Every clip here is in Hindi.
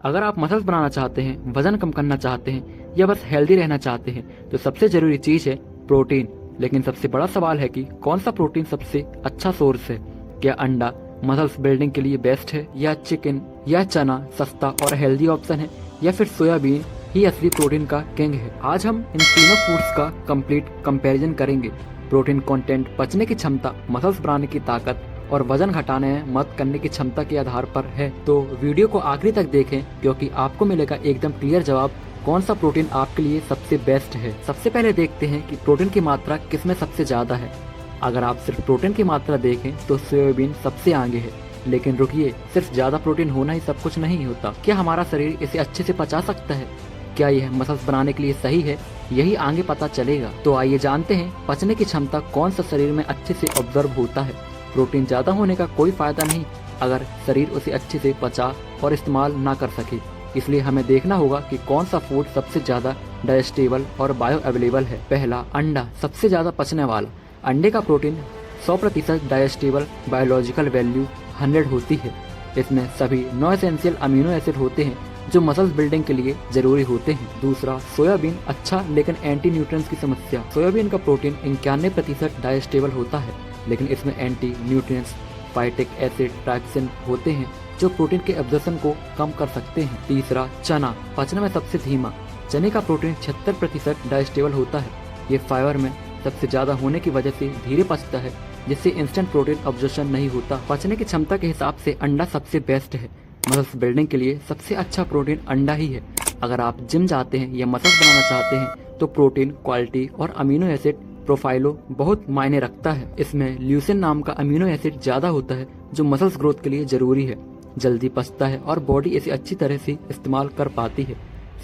अगर आप मसल्स बनाना चाहते हैं, वजन कम करना चाहते हैं या बस हेल्दी रहना चाहते हैं तो सबसे जरूरी चीज है प्रोटीन। लेकिन सबसे बड़ा सवाल है कि कौन सा प्रोटीन सबसे अच्छा सोर्स है। क्या अंडा मसल्स बिल्डिंग के लिए बेस्ट है, या चिकन या चना सस्ता और हेल्दी ऑप्शन है, या फिर सोयाबीन ही असली प्रोटीन का किंग है। आज हम इन तीनों फूड्स का कंप्लीट कंपैरिजन करेंगे। प्रोटीन कंटेंट, पचने की क्षमता, मसल्स बनाने की ताकत और वजन घटाने में मदद करने की क्षमता के आधार पर है। तो वीडियो को आखिरी तक देखें क्योंकि आपको मिलेगा एकदम क्लियर जवाब कौन सा प्रोटीन आपके लिए सबसे बेस्ट है। सबसे पहले देखते हैं कि प्रोटीन की मात्रा किसमें सबसे ज्यादा है। अगर आप सिर्फ प्रोटीन की मात्रा देखें तो सोयाबीन सबसे आगे है। लेकिन रुकिए, सिर्फ ज्यादा प्रोटीन होना ही सब कुछ नहीं होता। क्या हमारा शरीर इसे अच्छे से पचा सकता है? क्या यह मसल्स बनाने के लिए सही है? यही आगे पता चलेगा। तो आइए जानते हैं पचने की क्षमता कौन सा शरीर में अच्छे से ऑब्जर्व होता है। प्रोटीन ज्यादा होने का कोई फायदा नहीं अगर शरीर उसे अच्छे से पचा और इस्तेमाल ना कर सके। इसलिए हमें देखना होगा कि कौन सा फूड सबसे ज्यादा डाइजेस्टेबल और बायो अवेलेबल है। पहला, अंडा, सबसे ज्यादा पचने वाला। अंडे का प्रोटीन 100% डाइजेस्टेबल, बायोलॉजिकल वैल्यू 100 होती है। इसमें सभी नॉन एसेंशियल अमीनो एसिड होते हैं जो मसल्स बिल्डिंग के लिए जरूरी होते हैं। दूसरा, सोयाबीन, अच्छा लेकिन एंटी न्यूट्रिएंट्स की समस्या। सोयाबीन का प्रोटीन 91% डाइजेस्टेबल होता है, लेकिन इसमें एंटी न्यूट्रिएंट्स, फाइटिक एसिड, ट्राइक्सिन होते हैं जो प्रोटीन के एब्जॉर्प्शन को कम कर सकते हैं। तीसरा, चना, पचने में सबसे धीमा। चने का प्रोटीन 76% डाइजेस्टेबल होता है। ये फाइबर में सबसे ज्यादा होने की वजह से धीरे पचता है, जिससे इंस्टेंट प्रोटीन अब्जॉर्प्शन नहीं होता। पचने की क्षमता के हिसाब से अंडा सबसे बेस्ट है। मसल्स बिल्डिंग के लिए सबसे अच्छा प्रोटीन अंडा ही है। अगर आप जिम जाते हैं या मसल्स बनाना चाहते हैं तो प्रोटीन क्वालिटी और अमीनो एसिड प्रोफाइलो बहुत मायने रखता है। इसमें ल्यूसिन नाम का अमीनो एसिड ज्यादा होता है जो मसल्स ग्रोथ के लिए जरूरी है। जल्दी पचता है और बॉडी इसे अच्छी तरह से इस्तेमाल कर पाती है।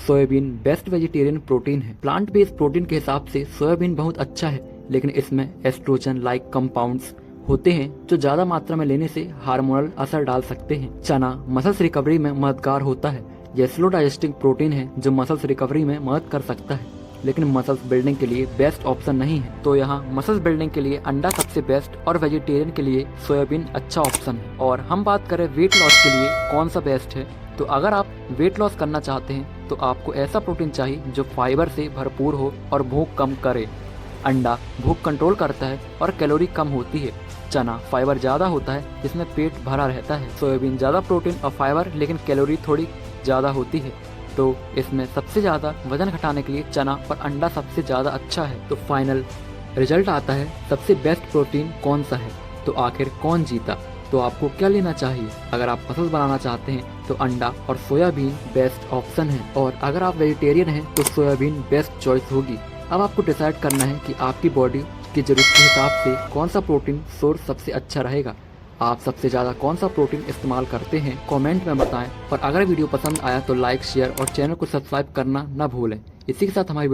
सोयाबीन बेस्ट वेजिटेरियन प्रोटीन है। प्लांट बेस्ड प्रोटीन के हिसाब से सोयाबीन बहुत अच्छा है, लेकिन इसमें एस्ट्रोजन लाइक कंपाउंड्स होते हैं जो ज्यादा मात्रा में लेने से हार्मोनल असर डाल सकते हैं। चना मसल्स रिकवरी में मददगार होता है। यह स्लो डाइजेस्टिंग प्रोटीन है जो मसल्स रिकवरी में मदद कर सकता है, लेकिन मसल्स बिल्डिंग के लिए बेस्ट ऑप्शन नहीं है। तो यहाँ मसल्स बिल्डिंग के लिए अंडा सबसे बेस्ट और वेजिटेरियन के लिए सोयाबीन अच्छा ऑप्शन है। और हम बात करें वेट लॉस के लिए कौन सा बेस्ट है, तो अगर आप वेट लॉस करना चाहते हैं तो आपको ऐसा प्रोटीन चाहिए जो फाइबर से भरपूर हो और भूख कम करे। अंडा भूख कंट्रोल करता है और कैलोरी कम होती है। चना फाइबर ज्यादा होता है जिसमें पेट भरा रहता है। सोयाबीन ज्यादा प्रोटीन और फाइबर लेकिन कैलोरी थोड़ी ज्यादा होती है। तो इसमें सबसे ज्यादा वजन घटाने के लिए चना और अंडा सबसे ज्यादा अच्छा है। तो फाइनल रिजल्ट आता है सबसे बेस्ट प्रोटीन कौन सा है। तो आखिर कौन जीता? तो आपको क्या लेना चाहिए? अगर आप मसल्स बनाना चाहते हैं तो अंडा और सोयाबीन बेस्ट ऑप्शन है, और अगर आप वेजिटेरियन हैं तो सोयाबीन बेस्ट चॉइस होगी। अब आपको डिसाइड करना है कि आपकी बॉडी की जरूरत के हिसाब से कौन सा प्रोटीन सोर्स सबसे अच्छा रहेगा। आप सबसे ज्यादा कौन सा प्रोटीन इस्तेमाल करते हैं कमेंट में बताएं। और अगर वीडियो पसंद आया तो लाइक, शेयर और चैनल को सब्सक्राइब करना न भूलें। इसी के साथ हमारी